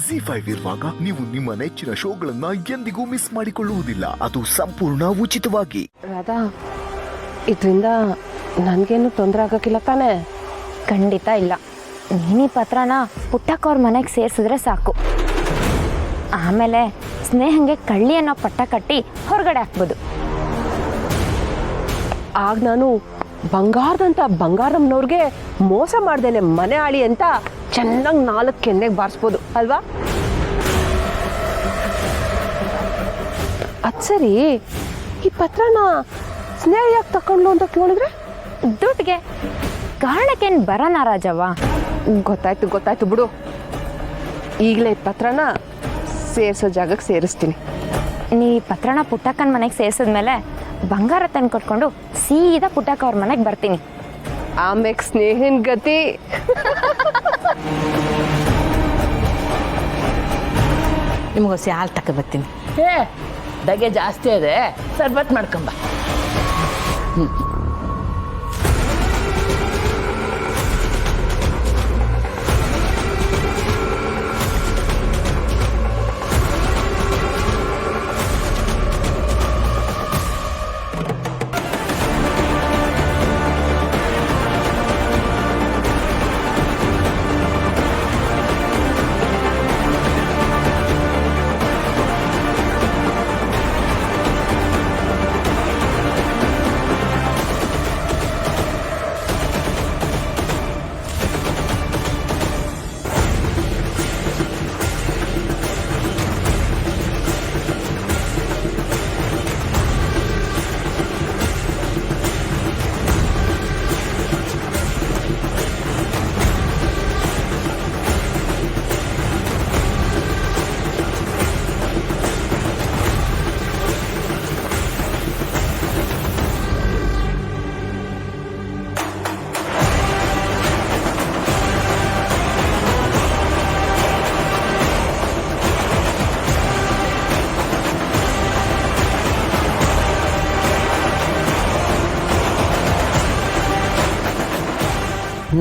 ZEE5 ಇರುವಾಗ ನೀವು ನಿಮ್ಮ ನೆಚ್ಚಿನ ಶೋಗಳನ್ನ ಎಂದಿಗೂ ಮಿಸ್ ಮಾಡಿಕೊಳ್ಳುವುದಿಲ್ಲ. ಅದು ಸಂಪೂರ್ಣ ಉಚಿತವಾಗಿ. ರಾಧಾ, ಇದರಿಂದ ನನಗೇನು ತೊಂದರೆ ಆಗಕ್ಕಿಲ್ಲ ತಾನೇ? ಖಂಡಿತ ಇಲ್ಲ. ನೀನು ಈ ಪತ್ರನ ಪುಟ್ಟಕ್ಕವ್ರ ಮನೆಗೆ ಸೇರಿಸಿದ್ರೆ ಸಾಕು. ಆಮೇಲೆ ಸ್ನೇಹಂಗೆ ಕಳ್ಳಿ ಅನ್ನೋ ಪಟ್ಟ ಕಟ್ಟಿ ಹೊರಗಡೆ ಹಾಕ್ಬೋದು. ಆಗ ನಾನು ಬಂಗಾರಮ್ಮನವ್ರಿಗೆ ಮೋಸ ಮಾಡ್ದೇನೆ ಮನೆ ಆಳಿ ಅಂತ ಚೆನ್ನಾಗಿ 4 ಕೆನ್ನೆಗೆ ಬಾರಿಸ್ಬೋದು ಅಲ್ವಾ? ಅದು ಸರಿ, ಈ ಪತ್ರನ ಸ್ನೇಹ ಯಾಕೆ ತಕೊಂಡ್ಲು ಅಂತ ಕೇಳಿದ್ರೆ? ದುಡ್ಡಿಗೆ. ಕಾರಣಕ್ಕೇನು ಬರೋಣ ರಾಜವ್ವ? ಗೊತ್ತಾಯ್ತು ಬಿಡು. ಈಗಲೇ ಪತ್ರನ ಸೇರಿಸೋ ಜಾಗಕ್ಕೆ ಸೇರಿಸ್ತೀನಿ. ನೀ ಪತ್ರನ ಪುಟ್ಟಕ್ಕನ ಮನೆಗೆ ಸೇರಿಸಿದ್ಮೇಲೆ ಬಂಗಾರ ತಂದು ಕೊಟ್ಕೊಂಡು ಸೀದಾ ಪುಟ್ಟಕ್ಕ ಅವ್ರ ಮನೆಗೆ ಬರ್ತೀನಿ. ಆಮೇಲೆ ಸ್ನೇಹನ್ ಗತಿ ನಿಮಗೋಸಿ ಹಾಲು ತಕ ಬರ್ತೀನಿ. ದಗೆ ಜಾಸ್ತಿ ಇದೆ, ಸರ್ಬತ್ ಮಾಡ್ಕೊಂಬ.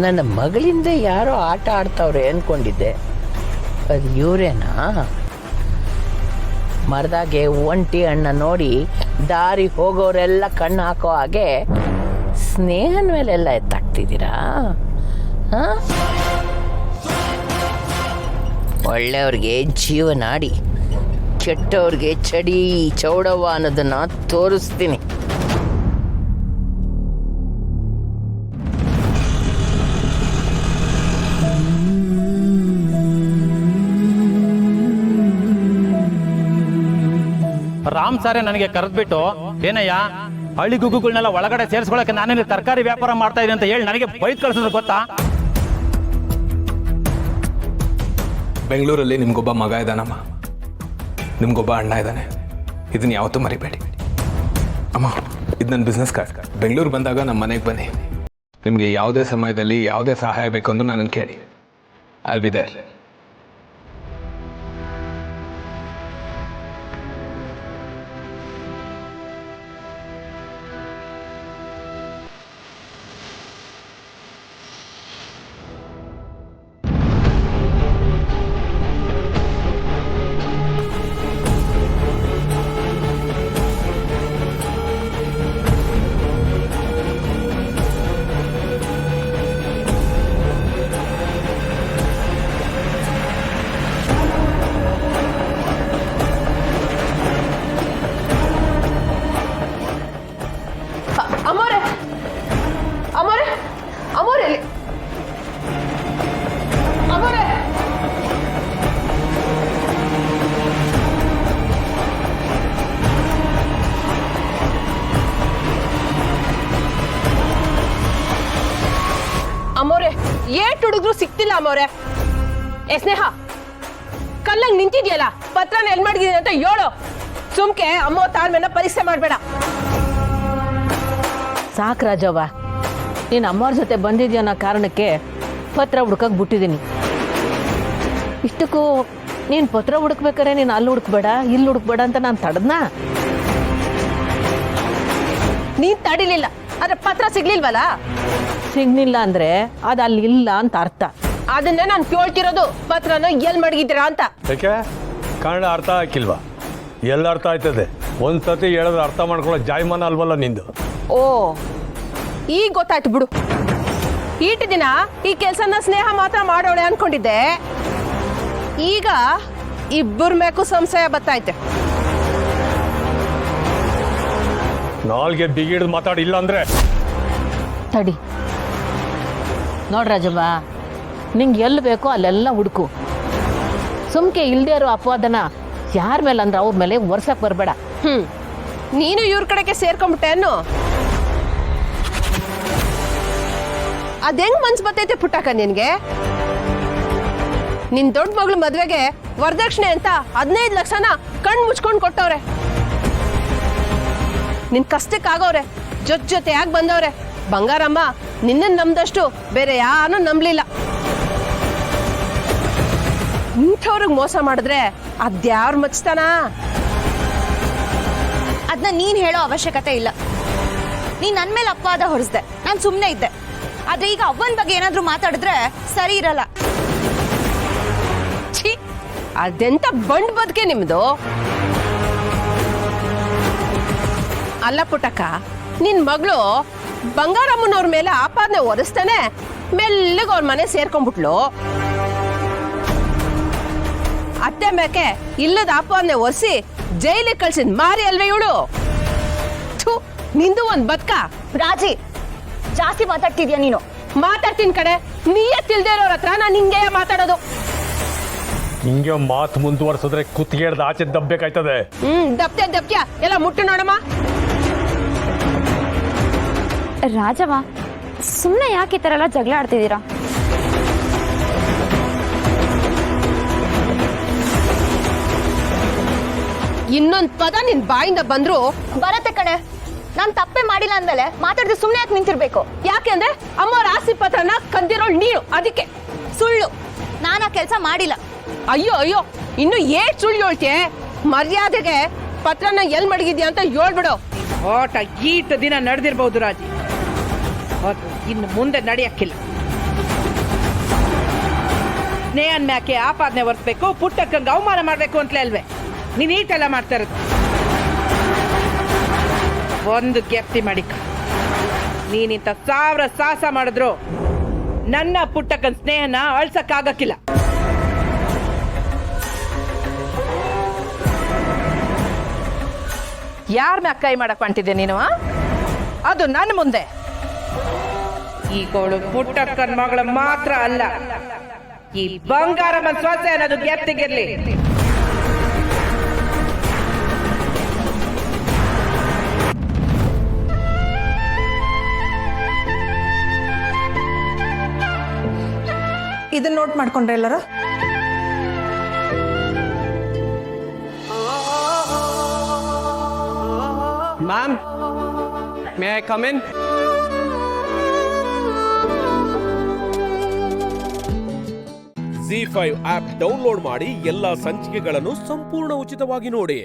ನನ್ನ ಮಗಳಿಂದ ಯಾರೋ ಆಟ ಆಡ್ತಾವ್ರೆ ಅಂದ್ಕೊಂಡಿದ್ದೆ. ಅದು ಇವರೇನಾ? ಮರದಾಗೆ ಒಂಟಿ ಹಣ್ಣ ನೋಡಿ ದಾರಿ ಹೋಗೋರೆಲ್ಲ ಕಣ್ಣು ಹಾಕೋ ಹಾಗೆ ಸ್ನೇಹನ ಮೇಲೆಲ್ಲ ಎತ್ತಾಕ್ತಿದ್ದೀರಾ? ಒಳ್ಳೆಯವ್ರಿಗೆ ಜೀವನಾಡಿ, ಕೆಟ್ಟವ್ರಿಗೆ ಚಡಿ ಚೌಡವ್ವ ಅನ್ನೋದನ್ನ ತೋರಿಸ್ತೀನಿ. ರಾಮ್ ಸಾರೇ ನನಗೆ ಕರೆದ್ಬಿಟ್ಟು, ಏನಯ್ಯ ಹಳ್ಳಿ ಗುಗ್ಗುಗಳನ್ನೆಲ್ಲ ಒಳಗಡೆ ಸೇರಿಸ್ಕೊಳಕ್ಕೆ ನಾನೇನು ತರಕಾರಿ ವ್ಯಾಪಾರ ಮಾಡ್ತಾ ಇದ್ದೀನಿ ಅಂತ ಹೇಳಿ ನನಗೆ ಬೈದ್ ಕಳ್ಸಿದ್ರು ಗೊತ್ತಾ? ಬೆಂಗಳೂರಲ್ಲಿ ನಿಮ್ಗೊಬ್ಬ ಮಗ ಇದ್ದಾನಮ್ಮ, ನಿಮ್ಗೊಬ್ಬ ಅಣ್ಣ ಇದ್ದಾನೆ. ಇದನ್ನ ಯಾವತ್ತೂ ಮರಿಬೇಡಿ ಅಮ್ಮ. ಇದು ನನ್ನ ಬಿಸ್ನೆಸ್ ಕಾರ್ಡ್. ಬೆಂಗಳೂರು ಬಂದಾಗ ನಮ್ಮ ಮನೆಗೆ ಬನ್ನಿ. ನಿಮಗೆ ಯಾವುದೇ ಸಮಯದಲ್ಲಿ ಯಾವುದೇ ಸಹಾಯ ಬೇಕು ಅಂದ್ರೂ ನನ್ನನ್ನು ಕೇಳಿ. I will be there. ಅಮ್ಮೋರೆ, ಏಟ್ ಹುಡುಗ್ರು ಸಿಕ್ತಿಲ್ಲ ಅಮ್ಮೋರೆ. ಸ್ನೇಹ, ಕಲ್ಲಂಗ್ ನಿಂತಿದ್ಯಲ್ಲ, ಪತ್ರನ ಎಲ್ ಮಾಡಿದೀನಿ ಅಂತ ಹೇಳು. ಸುಮ್ಕೆ ಅಮ್ಮೋ ತಾಳ್ಮೆನ ಪರೀಕ್ಷೆ ಮಾಡ್ಬೇಡ. ಸಾಕು ರಾಜವ್ವ, ನೀನು ಅಮ್ಮವ್ರ ಜೊತೆ ಬಂದಿದ್ಯೋ ಅನ್ನೋ ಕಾರಣಕ್ಕೆ ಪತ್ರ ಹುಡ್ಕಕ್ಕೆ ಬಿಟ್ಟಿದ್ದೀನಿ. ಇಷ್ಟಕ್ಕೂ ನೀನು ಪತ್ರ ಹುಡುಕ್ಬೇಕಾರೆ ನೀನು ಅಲ್ಲಿ ಹುಡುಕ್ಬೇಡ ಇಲ್ಲಿ ಹುಡುಕ್ಬೇಡ ಅಂತ ನಾನು ತಡದ್ನಾ? ನೀನ್ ತಡಿಲಿಲ್ಲ, ಆದ್ರೆ ಪತ್ರ ಸಿಗ್ಲಿಲ್ವಲ್ಲ? ಸಿಗ್ಲಿಲ್ಲ ಅಂದ್ರೆ ಅದು ಅಲ್ಲಿ ಇಲ್ಲ ಅಂತ ಅರ್ಥ. ಅದನ್ನೇ ನಾನು ಕೇಳ್ತಿರೋದು, ಪತ್ರನ ಎಲ್ ಮಡಗಿದ್ದೀರಾ ಅಂತ. ಯಾಕೆ ಕನ್ನಡ ಅರ್ಥ ಹಾಕಿಲ್ವಾ? ಎಲ್ಲ ಅರ್ಥ ಆಯ್ತದೆ. ಒಂದ್ಸತಿ ಹೇಳಿದ್ರೆ ಅರ್ಥ ಮಾಡ್ಕೊಳ್ಳೋ ಜಾಯಮಾನ ಅಲ್ವಲ್ಲ ನಿಂದು. ಓ, ಈಗ ಗೊತ್ತಾಯ್ತು ಬಿಡು. ಈಟ್ ದಿನ ಈ ಕೆಲ್ಸನ ಸ್ನೇಹ ಮಾತ್ರ ಮಾಡೋಳೆ ಅನ್ಕೊಂಡಿದ್ದೆ, ಈಗ ಇಬ್ಬರ ಮೇಕೂ ಸಂಶಯ ಬತ್ತೈತೆ. ನಾಲ್ಗೆ ಬಿಗಿಡ್ದು ಮಾತಾಡಿಲ್ಲ ಅಂದ್ರೆ ತಡಿ ನೋಡ್ರಾಜವ್ವ, ನಿಂಗೆ ಎಲ್ಲಿ ಬೇಕೋ ಅಲ್ಲೆಲ್ಲ ಹುಡುಕು. ಸುಮ್ಕೆ ಇಲ್ದೇ ಇರೋ ಅಪವಾದನ ಯಾರ ಮೇಲೆ ಅಂದ್ರೆ ಅವ್ರ ಮೇಲೆ ವರ್ಷಕ್ಕೆ ಬರಬೇಡ. ನೀನು ಇವ್ರ ಕಡೆಗೆ ಸೇರ್ಕೊಂಡ್ಬಿಟ್ಟೆ ಅನ್ನು. ಅದೆಂಗ್ ಮನ್ಸ್ ಬತ್ತೈತೆ ಪುಟ್ಟಕ್ಕ ನಿನ್ಗೆ? ನಿನ್ ದೊಡ್ಡ ಮಗಳು ಮದ್ವೆಗೆ ವರದಕ್ಷಿಣೆ ಅಂತ 15 ಲಕ್ಷನ ಕಣ್ ಮುಚ್ಕೊಂಡ್ ಕೊಟ್ಟವ್ರೆ. ನಿನ್ ಕಷ್ಟಕ್ಕಾಗವ್ರೆ, ಜೊತೆಯಾಗಿ ಬಂದವ್ರೆ. ಬಂಗಾರಮ್ಮ ನಿನ್ನ ನಂಬ್ದಷ್ಟು ಬೇರೆ ಯಾರು ನಂಬ್ಲಿಲ್ಲ. ಇಂಥವ್ರಿಗೆ ಮೋಸ ಮಾಡಿದ್ರೆ ಅದ್ಯಾವ್ರ ಮಚ್ತಾನ? ಅದನ್ನ ನೀನ್ ಹೇಳೋ ಅವಶ್ಯಕತೆ ಇಲ್ಲ. ನೀನ್ ನನ್ ಮೇಲೆ ಅಪವಾದ ಹೊರಿಸ್ದೆ, ನಾನು ಸುಮ್ಮನೆ ಇದ್ದೆ. ಆದ್ರೆ ಈಗ ಅವ್ವನ ಬಗ್ಗೆ ಏನಾದ್ರೂ ಮಾತಾಡಿದ್ರೆ ಸರಿ ಇರಲ್ಲ. ಛೀ, ಅದೆಂತ ಬಂಡ್ ಬದುಕೆ ನಿಮ್ದು. ಅಲ್ಲ ಪುಟ್ಟಕ್ಕ, ನಿನ್ ಮಗಳು ಬಂಗಾರಮ್ಮನವ್ರ ಮೇಲೆ ಆಪಾದನೆ ಹೊರಿಸ್ತಾನೆ ಮೆಲ್ಲಗೆ ಅವ್ರ ಮನೆ ಸೇರ್ಕೊಂಡ್ಬಿಟ್ಲು. ಅತ್ತೆ ಮೇಕೆ ಇಲ್ಲದ ಆಪಾದನೆ ಹೊರಿಸಿ ಜೈಲಿಗೆ ಕಳ್ಸಿದ್ ಮಾರಿ ಅಲ್ವೇ ಇವಳು? ನಿಂದು ಒಂದ್ ಬದ್ಕ. ರಾಜಿ, ಜಾಸ್ತಿ ಮಾತಾಡ್ತಿದ್ಯಾ ನೀನು. ಮಾತಾಡ್ತೀನಿ ಕಡೆ, ನೀಯೇ ತಿಳ್ದೇ ಇರೋರ ಹತ್ರ ನಾನು ಹಿಂಗೆ ಮಾತಾಡೋದು. ಹಿಂಗೆ ಮಾತು ಮುಂದುವರ್ಸಿದ್ರೆ ಕುತ್ತಿಗೆ ಹಿಡ್ದು ಆಚೆ ದಬ್ಬೇಕಾಯ್ತದೆ. ದಪ್ತ್ಯಾ ಎಲ್ಲ ಮುಟ್ಟು ನೋಡಮ್ಮ. ರಾಜವ್ವ, ಸುಮ್ಮನೆ ಯಾಕೆ ಈ ಥರ ಎಲ್ಲ ಜಗಳ ಆಡ್ತಿದ್ದೀರಾ? ಇನ್ನೊಂದ್ ಪದ ನಿನ್ ಬಾಯಿಂದ ಬಂದ್ರು ಬರತ್ತೆ ಕಣೆ. ನಾನ್ ತಪ್ಪೇ ಮಾಡಿಲ್ಲ ಅಂದಲೆ ಮಾತಾಡಿದ್ರೆ ಸುಮ್ಮನೆ ಯಾಕೆ ನಿಂತಿರ್ಬೇಕು? ಯಾಕೆಂದ್ರೆ ಅಮ್ಮವ್ರ ಆಸ್ತಿ ಪತ್ರನ ಕದ್ದಿರೋಳು ನೀನು, ಅದಕ್ಕೆ. ಸುಳ್ಳು, ನಾನು ಆ ಕೆಲಸ ಮಾಡಿಲ್ಲ. ಅಯ್ಯೋ, ಇನ್ನು ಏಟ್ ಸುಳ್ಳು ಹೇಳ್ತೀಯ? ಮರ್ಯಾದೆಗೆ ಪತ್ರನ ಎಲ್ ಮಡಗಿದ್ಯಾ ಅಂತ ಹೇಳ್ಬಿಡು. ಓಟ ಈಟ ದಿನ ನಡೆದಿರ್ಬಹುದು ರಾಜಿ, ಅದು ಇನ್ನು ಮುಂದೆ ನಡೆಯಕ್ಕಿಲ್ಲ. ಸ್ನೇಹನ್ ಮ್ಯಾಕೆ ಆಪಾದನೆ ಹೊರಿಸ್ಬೇಕು, ಪುಟ್ಟಕ್ಕಂಗೆ ಅವಮಾನ ಮಾಡ್ಬೇಕು ಅಂತಲೇ ಅಲ್ವೇ ನೀನ್ ಈಟೆಲ್ಲ ಮಾಡ್ತಾ ಇರೋದು? ಒಂದು ಜ್ಞಪ್ತಿ ಮಾಡಿಕ, ನೀನಿಂತ 1000 ಸಾಹಸ ಮಾಡಿದ್ರು ನನ್ನ ಪುಟ್ಟಕ್ಕನ ಸ್ನೇಹನ ಅಳ್ಸಕ್ಕಾಗಕ್ಕಿಲ್ಲ. ಯಾರ ಮ್ಯಾಕ ಕೈ ಮಾಡಕ್ ಹೊಂಟಿದ್ದೆ ನೀನು? ಅದು ನನ್ನ ಮುಂದೆ. ಈಗೋಳು ಪುಟ್ಟಕ್ಕನ ಮಗಳ ಮಾತ್ರ ಅಲ್ಲ, ಈ ಬಂಗಾರಮ್ಮನ ಸೊಸೆ ಅನ್ನೋದು ಗೆತ್ತಿಗಿರ್ಲಿ. ಇದನ್ನ ನೋಟ್ ಮಾಡ್ಕೊಂಡ್ರೆ ಎಲ್ಲರ? Ma'am, may I come in? ZEE5 app download ಮಾಡಿ ಎಲ್ಲಾ ಸಂಚಿಕೆಗಳನ್ನು ಸಂಪೂರ್ಣ ಉಚಿತವಾಗಿ ನೋಡಿ.